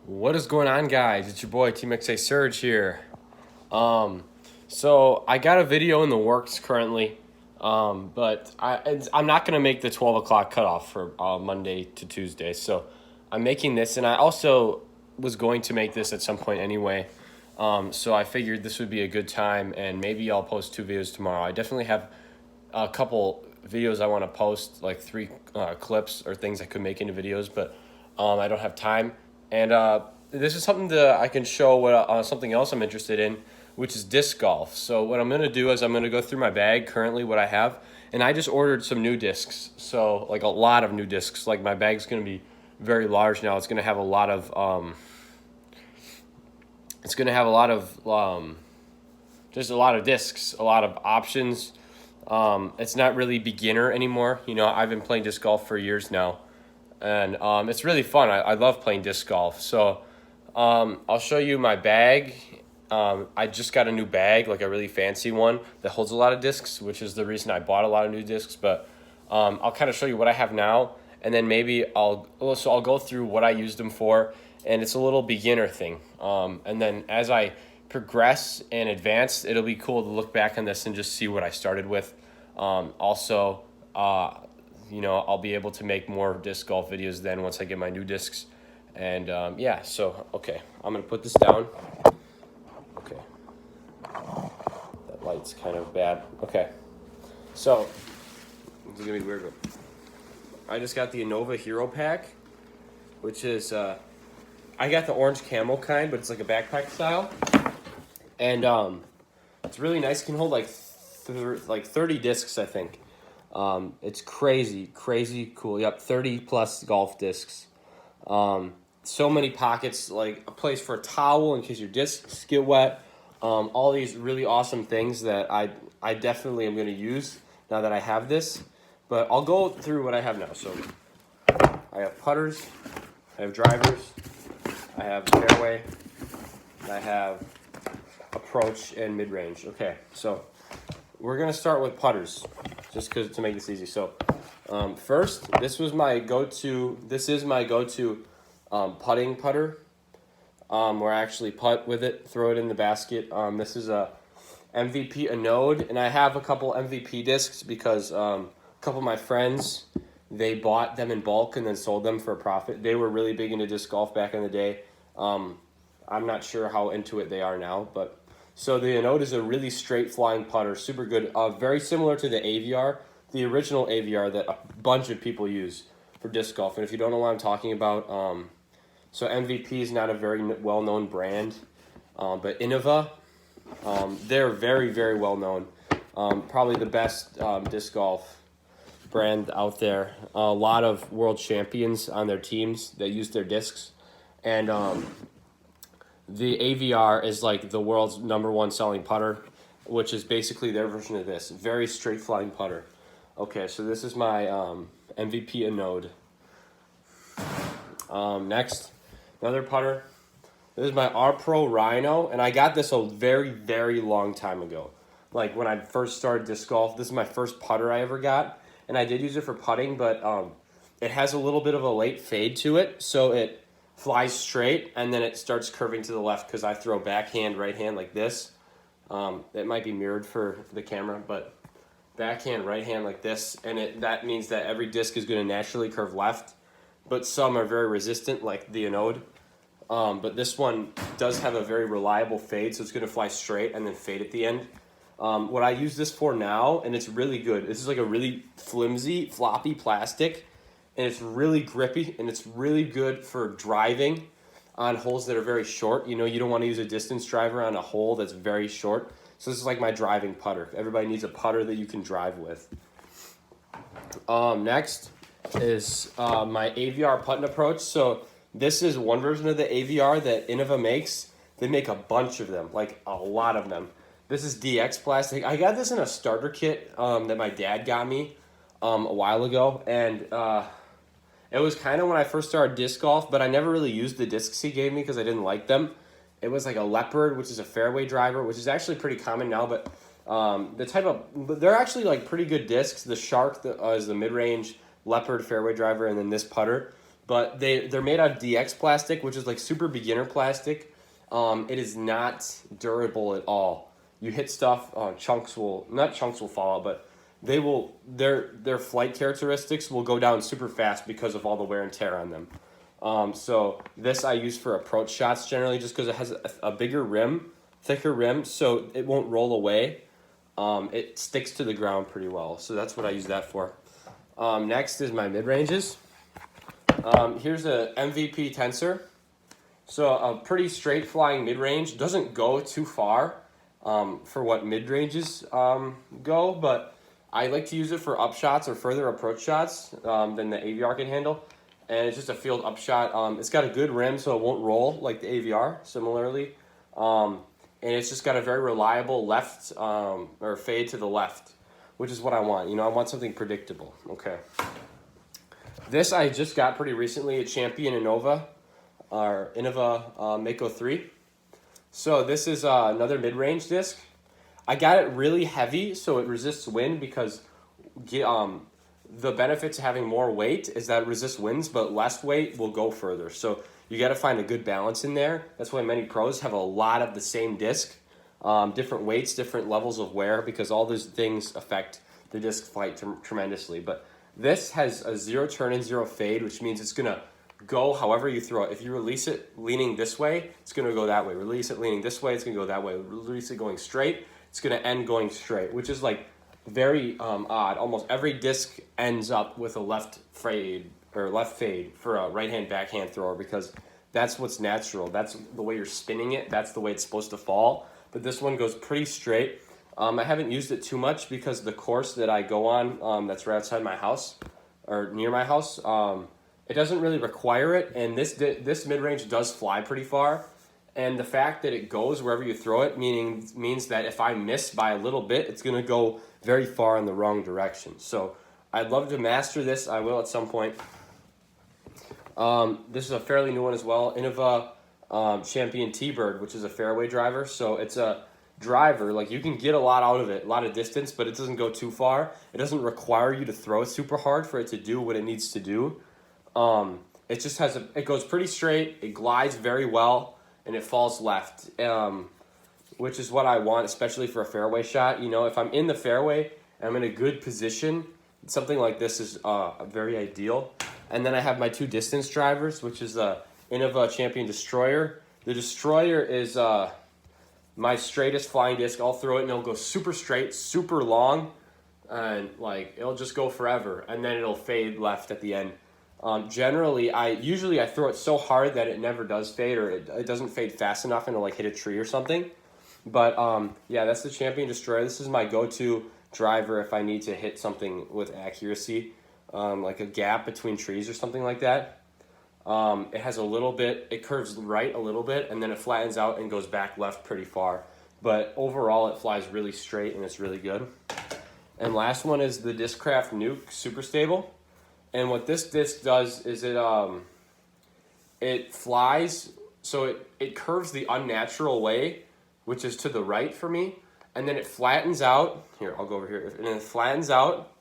What is going on, guys? It's your boy TMxA SuRGe here. So I got a video in the works currently, but I'm not gonna make the 12 o'clock cutoff for Monday to Tuesday. So I'm making this, and I also was going to make this at some point anyway. So I figured this would be a good time, and maybe I'll post 2 videos tomorrow. I definitely have a couple videos I want to post, like 3 clips or things I could make into videos, but I don't have time. And this is something that I can show what something else I'm interested in, which is disc golf. So what I'm going to do is I'm going to go through my bag currently, what I have, and I just ordered some new discs. So like a lot of new discs. Like my bag's going to be very large now. It's going to have a lot of just a lot of discs, a lot of options. It's not really beginner anymore. You know, I've been playing disc golf for years now, and it's really fun. I love playing disc golf. So I'll show you my bag. I just got a new bag, like a really fancy one that holds a lot of discs, which is the reason I bought a lot of new discs. But I'll kind of show you what I have now, and then maybe I'll go through what I used them for, and it's a little beginner thing. And then as I progress and advance, it'll be cool to look back on this and just see what I started with. You know, I'll be able to make more disc golf videos then once I get my new discs. And yeah, so, okay, I'm going to put this down. Okay. That light's kind of bad. Okay. So, this is going to be weird, but I just got the Innova Hero Pack, which is, I got the orange camel kind, but it's like a backpack style. And it's really nice. It can hold like 30 discs, I think. It's crazy cool. Yep, 30 plus golf discs. So many pockets, like a place for a towel in case your discs get wet. All these really awesome things that I definitely am going to use now that I have this. But I'll go through what I have now. So I have putters, I have drivers, I have fairway, I have approach and mid-range. Okay, so we're gonna start with putters, just to make this easy. So first, this is my go-to putting putter, where I actually putt with it, throw it in the basket. This is a MVP Anode, and I have a couple MVP discs because a couple of my friends, they bought them in bulk and then sold them for a profit. They were really big into disc golf back in the day. I'm not sure how into it they are now, but so the Anode is a really straight flying putter, super good, very similar to the AVR, the original AVR that a bunch of people use for disc golf. And if you don't know what I'm talking about, so MVP is not a very well-known brand, but Innova, they're very well known. Probably the best disc golf brand out there. A lot of world champions on their teams that use their discs, and the AVR is like the world's #1 selling putter, which is basically their version of this. Very straight flying putter. Okay, so this is my MVP Anode. Next, another putter. This is my R Pro Rhino, and I got this a very long time ago. Like when I first started disc golf, this is my first putter I ever got, and I did use it for putting, but it has a little bit of a late fade to it, so it flies straight, and then it starts curving to the left because I throw backhand, right hand like this. It might be mirrored for the camera, but backhand, right hand like this, and that means that every disc is going to naturally curve left, but some are very resistant, like the Anode. But this one does have a very reliable fade, so it's going to fly straight and then fade at the end. What I use this for now, and it's really good, this is like a really flimsy, floppy plastic, and it's really grippy, and it's really good for driving on holes that are very short. You know, you don't want to use a distance driver on a hole that's very short. So this is like my driving putter. Everybody needs a putter that you can drive with. Next is my AVR putt approach. So this is one version of the AVR that Innova makes. They make a bunch of them, like a lot of them. This is DX plastic. I got this in a starter kit that my dad got me a while ago, and it was kind of when I first started disc golf, but I never really used the discs he gave me because I didn't like them. It was like a Leopard, which is a fairway driver, which is actually pretty common now, but they're actually like pretty good discs. The Shark is the mid-range, Leopard fairway driver, and then this putter. but they're made out of DX plastic, which is like super beginner plastic. It is not durable at all. You hit stuff, chunks will fall out, but their flight characteristics will go down super fast because of all the wear and tear on them. So this I use for approach shots generally, just because it has a bigger rim, thicker rim, so it won't roll away. It sticks to the ground pretty well, so that's what I use that for. Next is my mid-ranges. Here's a MVP tensor. So a pretty straight flying mid-range. Doesn't go too far for what mid-ranges go, but I like to use it for upshots or further approach shots than the AVR can handle. And it's just a field upshot. It's got a good rim, so it won't roll like the AVR, similarly. And it's just got a very reliable left or fade to the left, which is what I want. You know, I want something predictable. Okay. This I just got pretty recently, a Champion Innova, or Innova Mako 3. So this is another mid-range disc. I got it really heavy so it resists wind, because the benefit to having more weight is that it resists winds, but less weight will go further. So you got to find a good balance in there. That's why many pros have a lot of the same disc, different weights, different levels of wear, because all those things affect the disc flight tremendously. But this has a 0 turn and 0 fade, which means it's going to go however you throw it. If you release it leaning this way, it's going to go that way. Release it leaning this way, it's going to go that way. Release it going straight, it's going to end going straight, which is like very odd. Almost every disc ends up with a left fade for a right-hand backhand thrower, because that's what's natural. That's the way you're spinning it. That's the way it's supposed to fall. But this one goes pretty straight. I haven't used it too much because the course that I go on that's right outside my house, or near my house, it doesn't really require it. And this mid-range does fly pretty far. And the fact that it goes wherever you throw it means that if I miss by a little bit, it's going to go very far in the wrong direction. So I'd love to master this. I will at some point. This is a fairly new one as well. Innova Champion TBird, which is a fairway driver. So it's a driver, like you can get a lot out of it, a lot of distance, but it doesn't go too far. It doesn't require you to throw it super hard for it to do what it needs to do. It just has it goes pretty straight, it glides very well, and it falls left, which is what I want, especially for a fairway shot. You know, if I'm in the fairway and I'm in a good position, something like this is very ideal. And then I have my two distance drivers, which is the Innova Champion Destroyer. The Destroyer is my straightest flying disc. I'll throw it and it'll go super straight, super long, and like it'll just go forever, and then it'll fade left at the end. Generally, I throw it so hard that it never does fade, or it doesn't fade fast enough and it'll like hit a tree or something. But yeah, that's the Champion Destroyer. This is my go-to driver if I need to hit something with accuracy, like a gap between trees or something like that. It has a little bit, it curves right a little bit, and then it flattens out and goes back left pretty far. But overall, it flies really straight and it's really good. And last one is the Disccraft Nuke Super Stable. And what this disc does is it flies, so it curves the unnatural way, which is to the right for me, and then it flattens out. Here, I'll go over here. And then it flattens out,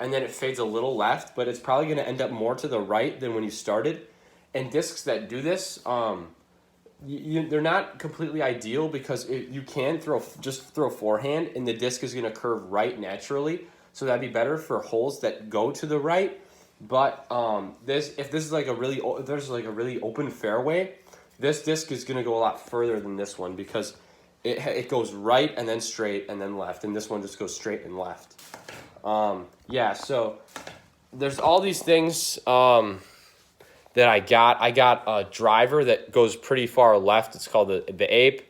and then it fades a little left, but it's probably going to end up more to the right than when you started. And discs that do this, they're not completely ideal, because you can just throw forehand, and the disc is going to curve right naturally. So that'd be better for holes that go to the right. But if this is like a really open fairway, this disc is going to go a lot further than this one, because it goes right and then straight and then left, and this one just goes straight and left. Yeah, so there's all these things that I got. I got a driver that goes pretty far left. It's called the Ape.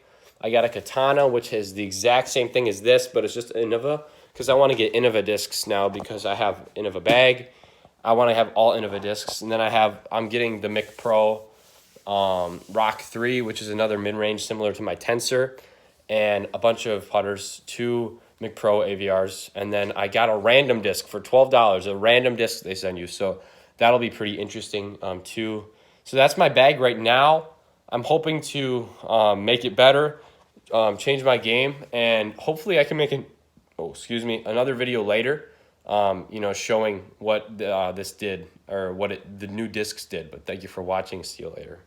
I got a Katana, which is the exact same thing as this, but it's just Innova, because I want to get Innova discs now, because I have Innova bag. I want to have all Innova discs, and then I'm getting the Mako Rock 3, which is another mid-range similar to my Tensor, and a bunch of putters, 2 Mako AVRs, and then I got a random disc for $12, a random disc they send you, so that'll be pretty interesting too. So that's my bag right now. I'm hoping to make it better, change my game, and hopefully I can make another video later you know, showing what this did, or what the new discs did. But thank you for watching. See you later.